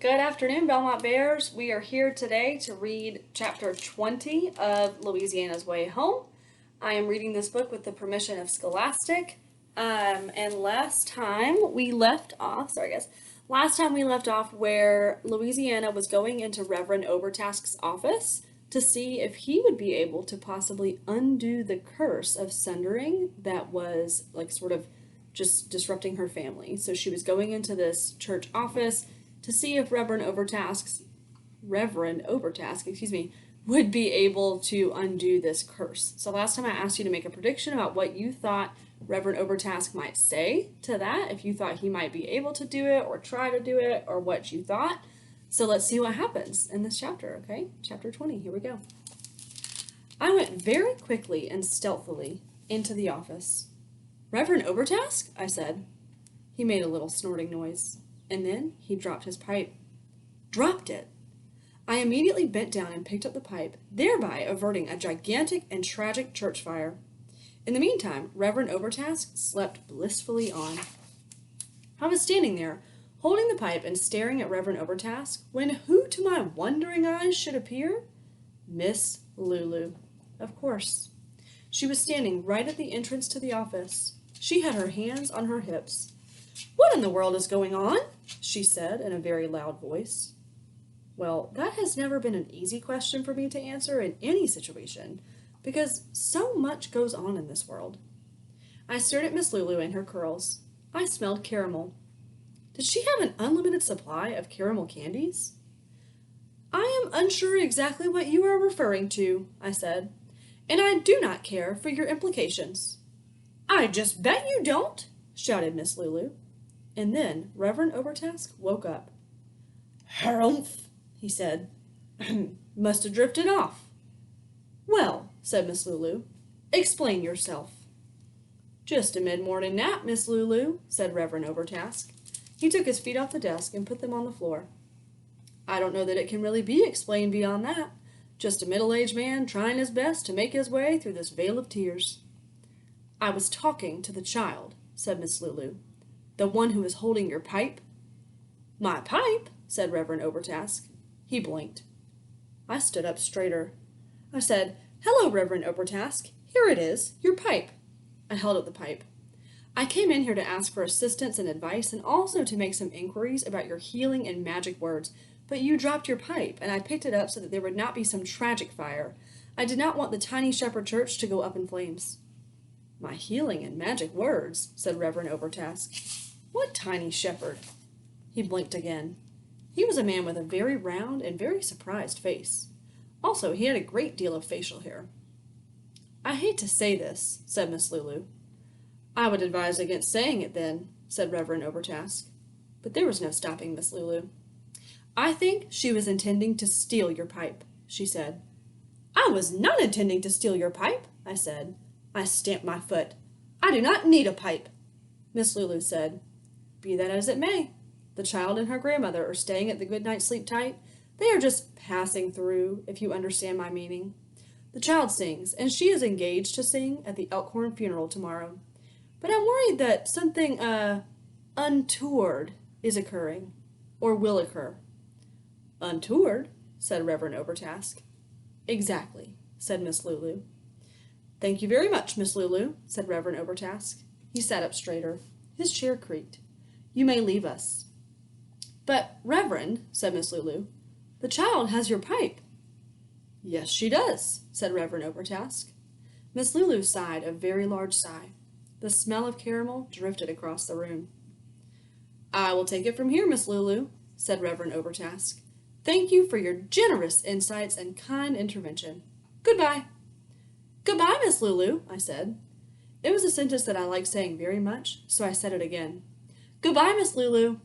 Good afternoon, Belmont Bears. We are here today to read chapter 20 of Louisiana's Way Home. I am reading this book with the permission of Scholastic. And last time we left off where Louisiana was going into Reverend Obertask's office to see if he would be able to possibly undo the curse of sundering that was sort of just disrupting her family. So she was going into this church office to see if Reverend Obertask, would be able to undo this curse. So last time I asked you to make a prediction about what you thought Reverend Obertask might say to that, if you thought he might be able to do it or try to do it or what you thought. So let's see what happens in this chapter, okay? Chapter 20, here we go. I went very quickly and stealthily into the office. Reverend Obertask? I said. He made a little snorting noise, and then he dropped his pipe. Dropped it! I immediately bent down and picked up the pipe, thereby averting a gigantic and tragic church fire. In the meantime, Reverend Obertask slept blissfully on. I was standing there, holding the pipe and staring at Reverend Obertask, when who to my wondering eyes should appear? Miss Lulu, of course. She was standing right at the entrance to the office. She had her hands on her hips. What in the world is going on? She said in a very loud voice. Well, that has never been an easy question for me to answer in any situation, because so much goes on in this world. I stared at Miss Lulu and her curls. I smelled caramel. Did she have an unlimited supply of caramel candies? I am unsure exactly what you are referring to, I said, and I do not care for your implications. I just bet you don't, shouted Miss Lulu. And then Reverend Obertask woke up. Harumph, he said. Must have drifted off. Well, said Miss Lulu, explain yourself. Just a mid-morning nap, Miss Lulu, said Reverend Obertask. He took his feet off the desk and put them on the floor. I don't know that it can really be explained beyond that. Just a middle-aged man trying his best to make his way through this vale of tears. I was talking to the child, said Miss Lulu. The one who is holding your pipe? My pipe? Said Reverend Obertask. He blinked. I stood up straighter. I said, Hello, Reverend Obertask. Here it is, your pipe. I held up the pipe. I came in here to ask for assistance and advice and also to make some inquiries about your healing and magic words, but you dropped your pipe, and I picked it up so that there would not be some tragic fire. I did not want the tiny shepherd church to go up in flames. My healing and magic words, said Reverend Obertask. What tiny shepherd? He blinked again. He was a man with a very round and very surprised face. Also, he had a great deal of facial hair. I hate to say this, said Miss Lulu. I would advise against saying it then, said Reverend Obertask. But there was no stopping Miss Lulu. I think she was intending to steal your pipe, she said. I was not intending to steal your pipe, I said. I stamped my foot. I do not need a pipe. Miss Lulu said, Be that as it may. The child and her grandmother are staying at the Goodnight Sleep Tight. They are just passing through, if you understand my meaning. The child sings, and she is engaged to sing at the Elkhorn funeral tomorrow. But I'm worried that something, untoward is occurring, or will occur. Untoward, said Reverend Obertask. Exactly, said Miss Lulu. Thank you very much, Miss Lulu, said Reverend Obertask. He sat up straighter. His chair creaked. You may leave us. But, Reverend, said Miss Lulu, the child has your pipe. Yes, she does, said Reverend Obertask. Miss Lulu sighed a very large sigh. The smell of caramel drifted across the room. I will take it from here, Miss Lulu, said Reverend Obertask. Thank you for your generous insights and kind intervention. Goodbye. Goodbye, Miss Lulu, I said. It was a sentence that I liked saying very much, so I said it again. Goodbye, Miss Lulu.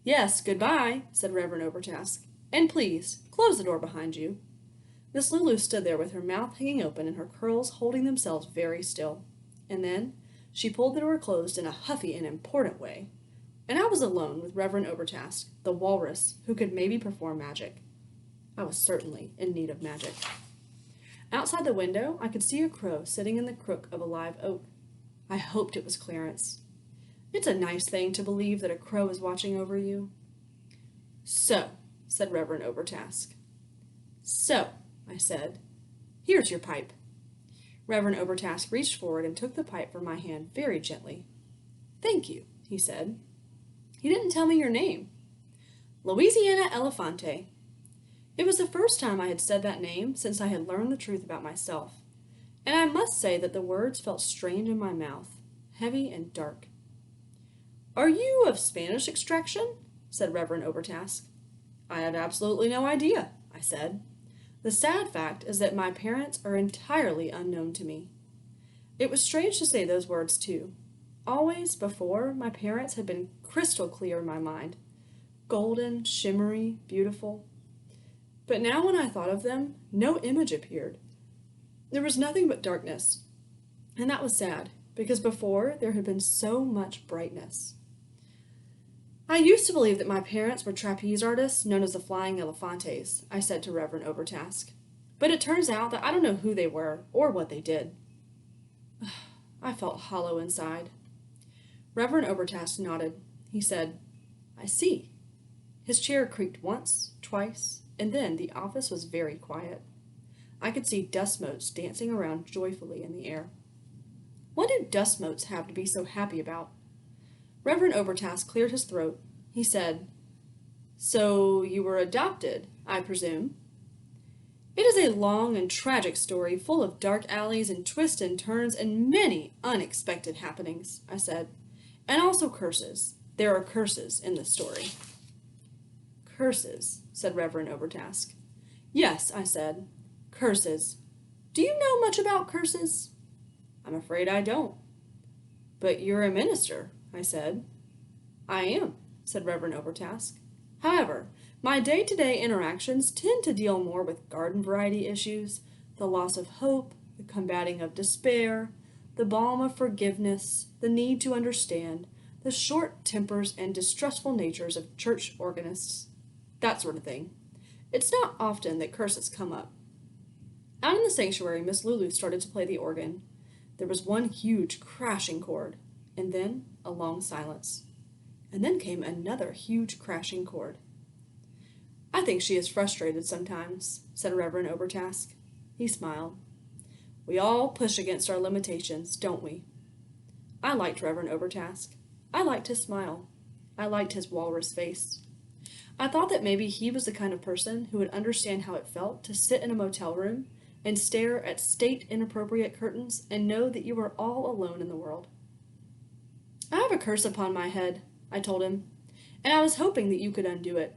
Yes, goodbye, said Reverend Obertask. And please, close the door behind you. Miss Lulu stood there with her mouth hanging open and her curls holding themselves very still. And then she pulled the door closed in a huffy and important way. And I was alone with Reverend Obertask, the walrus, who could maybe perform magic. I was certainly in need of magic. Outside the window, I could see a crow sitting in the crook of a live oak. I hoped it was Clarence. It's a nice thing to believe that a crow is watching over you. So, said Reverend Overtask. So, I said, here's your pipe. Reverend Overtask reached forward and took the pipe from my hand very gently. Thank you, he said. You didn't tell me your name. Louisiana Elefante. It was the first time I had said that name since I had learned the truth about myself, and I must say that the words felt strange in my mouth, heavy and dark. Are you of Spanish extraction? Said Reverend Overtask. I have absolutely no idea, I said. The sad fact is that my parents are entirely unknown to me. It was strange to say those words, too. Always before, my parents had been crystal clear in my mind. Golden, shimmery, beautiful. But now when I thought of them, no image appeared. There was nothing but darkness. And that was sad, because before there had been so much brightness. I used to believe that my parents were trapeze artists known as the Flying Elefantes, I said to Reverend Overtask. But it turns out that I don't know who they were or what they did. I felt hollow inside. Reverend Overtask nodded. He said, I see. His chair creaked once, twice, and then the office was very quiet. I could see dust motes dancing around joyfully in the air. What do dust motes have to be so happy about? Reverend Overtask cleared his throat. He said, So you were adopted, I presume? It is a long and tragic story full of dark alleys and twists and turns and many unexpected happenings, I said. And also curses. There are curses in the story. Curses, said Reverend Overtask. Yes, I said. Curses. Do you know much about curses? I'm afraid I don't. But you're a minister, I said. I am, said Reverend Overtask. However, my day-to-day interactions tend to deal more with garden variety issues, the loss of hope, the combating of despair, the balm of forgiveness, the need to understand, the short tempers and distrustful natures of church organists, that sort of thing. It's not often that curses come up. Out in the sanctuary, Miss Lulu started to play the organ. There was one huge crashing chord, and then a long silence. And then came another huge crashing chord. I think she is frustrated sometimes, said Reverend Overtask. He smiled. We all push against our limitations, don't we? I liked Reverend Overtask. I liked his smile. I liked his walrus face. I thought that maybe he was the kind of person who would understand how it felt to sit in a motel room and stare at state-inappropriate curtains and know that you were all alone in the world. I have a curse upon my head, I told him, and I was hoping that you could undo it.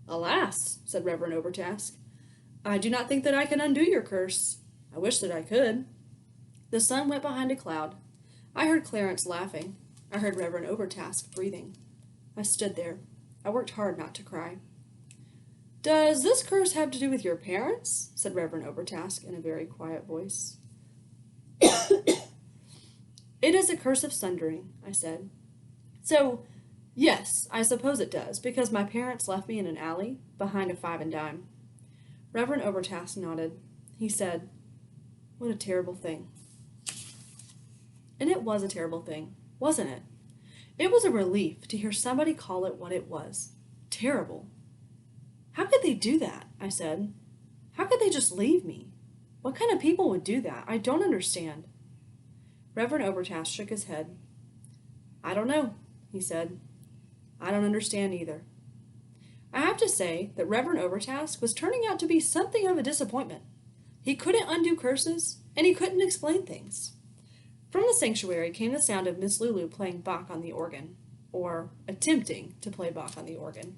Alas, said Reverend Overtask, I do not think that I can undo your curse. I wish that I could. The sun went behind a cloud. I heard Clarence laughing. I heard Reverend Overtask breathing. I stood there. I worked hard not to cry. Does this curse have to do with your parents? Said Reverend Overtask in a very quiet voice. It is a curse of sundering, I said. So, yes, I suppose it does, because my parents left me in an alley behind a 5 and dime. Reverend Overtask nodded. He said, What a terrible thing. And it was a terrible thing, wasn't it? It was a relief to hear somebody call it what it was. Terrible. How could they do that? I said. How could they just leave me? What kind of people would do that? I don't understand. Reverend Overtask shook his head. I don't know, he said. I don't understand either. I have to say that Reverend Overtask was turning out to be something of a disappointment. He couldn't undo curses, and he couldn't explain things. From the sanctuary came the sound of Miss Lulu playing Bach on the organ, or attempting to play Bach on the organ.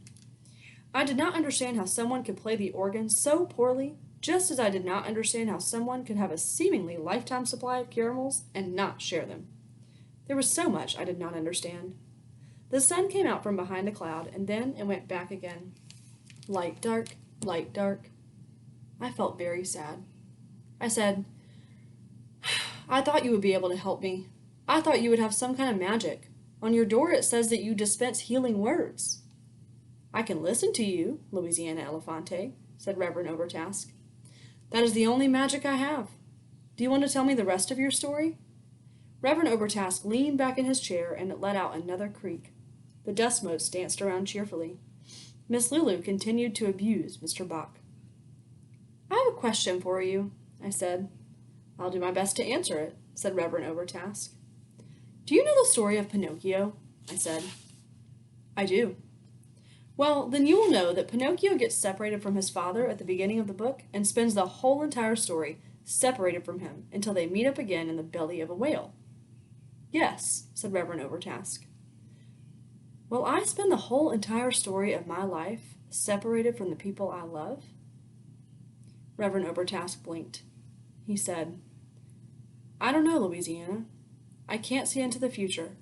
I did not understand how someone could play the organ so poorly, just as I did not understand how someone could have a seemingly lifetime supply of caramels and not share them. There was so much I did not understand. The sun came out from behind a cloud, and then it went back again. Light, dark, light, dark. I felt very sad. I said, I thought you would be able to help me. I thought you would have some kind of magic. On your door it says that you dispense healing words. I can listen to you, Louisiana Elefante, said Reverend Overtask. That is the only magic I have. Do you want to tell me the rest of your story? Reverend Overtask leaned back in his chair and it let out another creak. The dust motes danced around cheerfully. Miss Lulu continued to abuse Mr. Bach. I have a question for you, I said. I'll do my best to answer it, said Reverend Overtask. Do you know the story of Pinocchio? I said. I do. Well, then you will know that Pinocchio gets separated from his father at the beginning of the book and spends the whole entire story separated from him until they meet up again in the belly of a whale. Yes, said Reverend Overtask. Will I spend the whole entire story of my life separated from the people I love? Reverend Overtask blinked. He said, I don't know, Louisiana. I can't see into the future.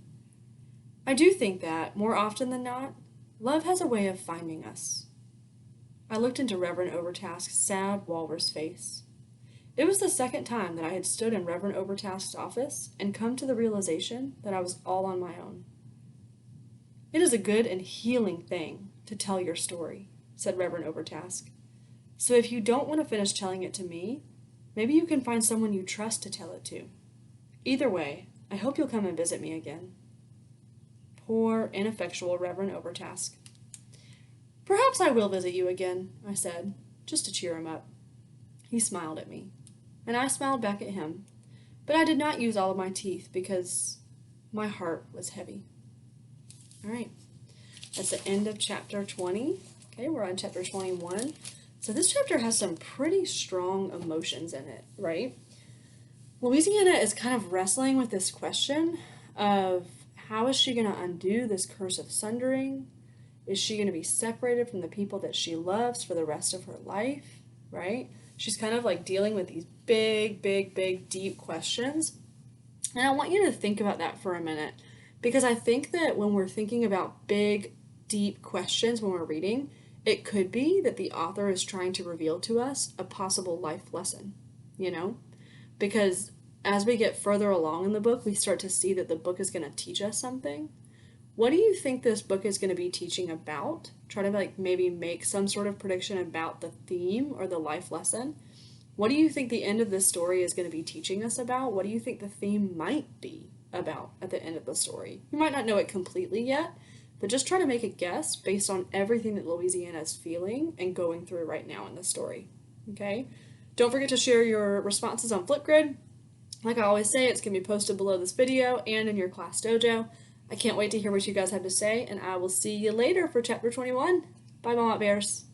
I do think that, more often than not, love has a way of finding us. I looked into Reverend Overtask's sad walrus face. It was the second time that I had stood in Reverend Overtask's office and come to the realization that I was all on my own. It is a good and healing thing to tell your story, said Reverend Overtask. So if you don't want to finish telling it to me, maybe you can find someone you trust to tell it to. Either way, I hope you'll come and visit me again. Poor, ineffectual Reverend Overtask. Perhaps I will visit you again, I said, just to cheer him up. He smiled at me, and I smiled back at him, but I did not use all of my teeth because my heart was heavy. All right, that's the end of chapter 20. Okay, we're on chapter 21. So this chapter has some pretty strong emotions in it, right? Louisiana is kind of wrestling with this question of how is she going to undo this curse of sundering? Is she going to be separated from the people that she loves for the rest of her life, right? She's kind of like dealing with these big, deep questions. And I want you to think about that for a minute, because I think that when we're thinking about big, deep questions when we're reading, it could be that the author is trying to reveal to us a possible life lesson, you know? Because as we get further along in the book, we start to see that the book is going to teach us something. What do you think this book is going to be teaching about? Try to maybe make some sort of prediction about the theme or the life lesson. What do you think the end of this story is going to be teaching us about? What do you think the theme might be about at the end of the story? You might not know it completely yet, but just try to make a guess based on everything that Louisiana is feeling and going through right now in the story. Okay? Don't forget to share your responses on Flipgrid. Like I always say, it's going to be posted below this video and in your class dojo. I can't wait to hear what you guys have to say, and I will see you later for chapter 21. Bye, Mama Bears.